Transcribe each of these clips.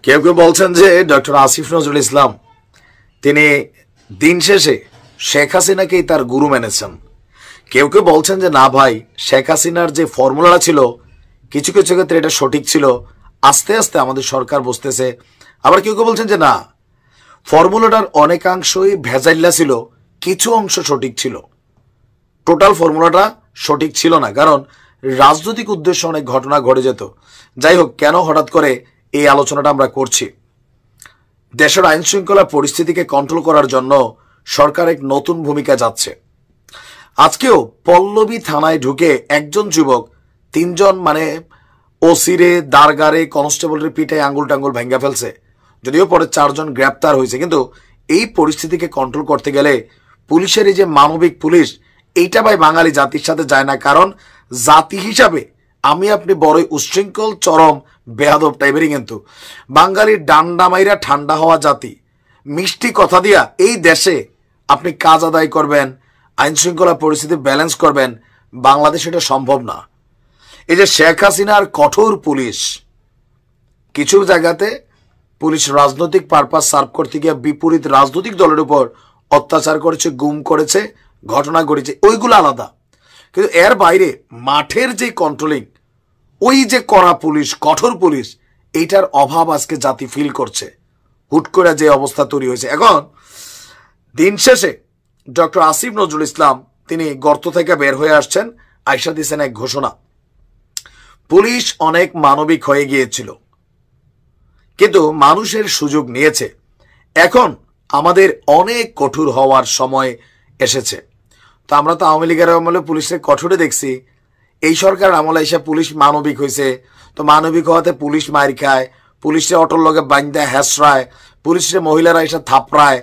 কেউ কেউ বলছেন যে ডক্টর আসিফ নজরুল ইসলাম তিনি দিন শেষে শেখ হাসিনাকেই তার গুরু মেনেছেন। কেউ কেউ বলছেন যে না ভাই, শেখ হাসিনার যে ফর্মুলাটা ছিল কিছু কিছু ক্ষেত্রে এটা সঠিক ছিল, আস্তে আস্তে আমাদের সরকার বসতেছে। আবার কেউ কেউ বলছেন যে না, ফর্মুলাটার অনেকাংশই ভেজাইল্লা ছিল, কিছু অংশ সঠিক ছিল, টোটাল ফর্মুলাটা সঠিক ছিল না, কারণ রাজনৈতিক উদ্দেশ্যে অনেক ঘটনা ঘটে যেত। যাই হোক, কেন হঠাৎ করে এই আলোচনাটা আমরা করছি? দেশের আইন শৃঙ্খলা পরিস্থিতিকে কন্ট্রোল করার জন্য সরকার এক নতুন ভূমিকা যাচ্ছে। আজকেও পল্লবী থানায় ঢুকে একজন যুবক তিনজন ওসিরে, দারগারে, কনস্টেবলের পিঠে আঙ্গুল টাঙ্গুল ভেঙ্গা ফেলছে। যদিও পরে 4 জন গ্রেপ্তার হয়েছে, কিন্তু এই পরিস্থিতিকে কন্ট্রোল করতে গেলে পুলিশের এই যে মানবিক পুলিশ, এইটা ভাই বাঙালি জাতির সাথে যায় না। কারণ জাতি হিসাবে আমি আপনি বড়ই উচ্ছৃঙ্খল, চরম বেয়াদব টাইপেরই। কিন্তু বাঙালির ডান্ডা মাইরা ঠান্ডা হওয়া জাতি, মিষ্টি কথা দিয়া এই দেশে আপনি কাজ আদায় করবেন, আইন শৃঙ্খলা পরিস্থিতি ব্যালেন্স করবেন, বাংলাদেশে এটা সম্ভব না। এই যে শেখ হাসিনার কঠোর পুলিশ, কিছু জায়গাতে পুলিশ রাজনৈতিক পারপাস সার্ভ করতে গিয়ে বিপরীত রাজনৈতিক দলের উপর অত্যাচার করেছে, গুম করেছে, ঘটনা ঘটেছে, ওইগুলো আলাদা। কিন্তু এর বাইরে মাঠের যে কন্ট্রোলিং, ওই যে কড়া পুলিশ, কঠোর পুলিশ, এইটার অভাব আজকে জাতি ফিল করছে। হুট করে যে অবস্থা তৈরি হয়েছে। এখন দিন শেষে ডক্টর আসিফ নজরুল ইসলাম তিনি গর্ত থেকে বের হয়ে আসছেন, আইসা দিয়েছেন এক ঘোষণা। পুলিশ অনেক মানবিক হয়ে গিয়েছিল, কিন্তু মানুষের সুযোগ নিয়েছে। এখন আমাদের অনেক কঠোর হওয়ার সময় এসেছে। তো আমরা তো আওয়ামী লীগের আমলে পুলিশের কঠোরে দেখছি, এই সরকার আমলে এসে পুলিশ মানবিক হয়েছে। তো মানবিক হওয়াতে পুলিশ মার খায়, পুলিশের অটোর লগে বাইন্দা হেসরায়, পুলিশের মহিলারা এসে থাপড়ায়,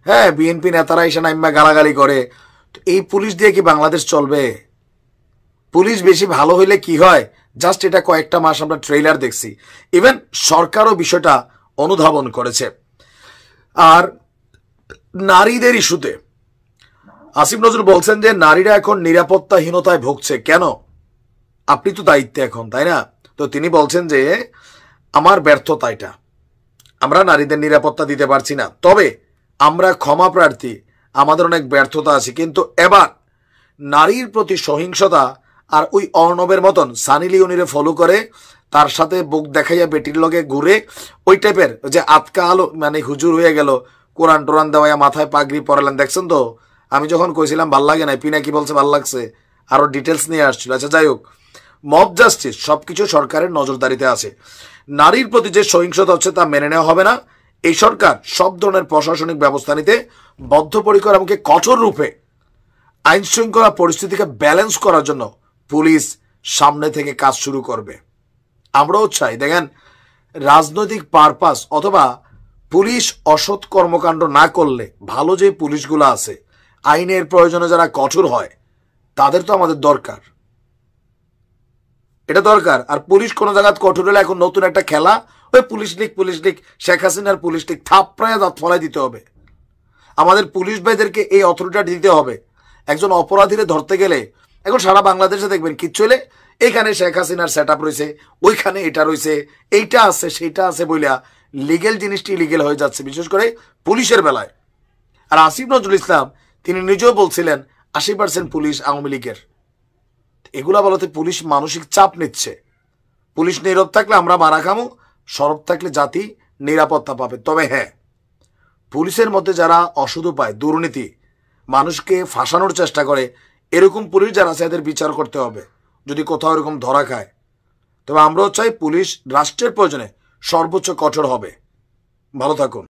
হ্যাঁ, বিএনপি নেতারা এসে নাইম্যা গালাগালি করে। তো এই পুলিশ দিয়ে কি বাংলাদেশ চলবে? পুলিশ বেশি ভালো হইলে কি হয়, জাস্ট এটা কয়েকটা মাস আমরা ট্রেইলার দেখছি। ইভেন সরকারও বিষয়টা অনুধাবন করেছে। আর নারীদের ইস্যুতে আসিফ নজরুল বলছেন যে নারীরা এখন নিরাপত্তাহীনতায় ভুগছে। কেন? আপনি তো দায়িত্বে এখন, তাই না? তো তিনি বলছেন যে আমার ব্যর্থতা এটা, আমরা নারীদের নিরাপত্তা দিতে পারছি না। তবে আমরা ক্ষমা প্রার্থী, আমাদের অনেক ব্যর্থতা আছে। কিন্তু এবার নারীর প্রতি সহিংসতা আর ওই অর্ণবের মতন সানি লিওনিরে ফলো করে তার সাথে বুক দেখাইয়া বেটির লগে ঘুরে, ওই টাইপের যে আতকা আলো হুজুর হয়ে গেল, কোরআন টোরান দেওয়া, মাথায় পাগড়ি পরালেন, দেখছেন তো? আমি যখন কইছিলাম ভাল লাগে না, পিনা কি বলছে ভাল লাগছে, আরো ডিটেলস নিয়ে আসছিল। আচ্ছা, যাই হোক, মব জাস্টিস সবকিছু সরকারের নজরদারিতে আছে। নারীর প্রতি যে সহিংসতা হচ্ছে তা মেনে নেওয়া হবে না। এই সরকার সব ধরনের প্রশাসনিক ব্যবস্থা নিতে বদ্ধপরিকর এবং কঠোর রূপে আইন শৃঙ্খলা পরিস্থিতিকে ব্যালেন্স করার জন্য পুলিশ সামনে থেকে কাজ শুরু করবে। আমরাও চাই, দেখেন, রাজনৈতিক পারপাস অথবা পুলিশ অসৎ কর্মকাণ্ড না করলে ভালো যে পুলিশগুলো আছে, আইনের প্রয়োজনে যারা কঠোর হয়, তাদের তো আমাদের দরকার, এটা দরকার। আর পুলিশ কোনো জায়গায় কঠোর হলে এখন নতুন একটা খেলা, ওই পুলিশ লীগ, শেখ হাসিনার পুলিশ লীগ, থাপড়ায় দাঁত ফলাই দিতে হবে। আমাদের পুলিশ ভাইদেরকে এই অথরিটিটা দিতে হবে। একজন অপরাধীরে ধরতে গেলে এখন সারা বাংলাদেশে দেখবেন কিচ্ছু হলে এইখানে শেখ হাসিনার সেট আপ রয়েছে, ওইখানে এটা রয়েছে, এইটা আছে, সেইটা আছে বইলা লিগেল জিনিসটি লিগেল হয়ে যাচ্ছে, বিশেষ করে পুলিশের বেলায়। আর আসিফ নজরুল ইসলাম তিনি নিজেও বলছিলেন 80% পুলিশ আওয়ামী লীগের। এগুলা বলতে পুলিশ মানসিক চাপ নিচ্ছে। পুলিশ নীরব থাকলে আমরা মারা খামু, সরব থাকলে জাতি নিরাপত্তা পাবে। তবে হ্যাঁ, পুলিশের মধ্যে যারা অসুধ পায়, দুর্নীতি, মানুষকে ফাঁসানোর চেষ্টা করে, এরকম পুলিশ যারা আছে এদের বিচার করতে হবে যদি কোথাও এরকম ধরা খায়। তবে আমরাও চাই পুলিশ রাষ্ট্রের প্রয়োজনে সর্বোচ্চ কঠোর হবে। ভালো থাকুন।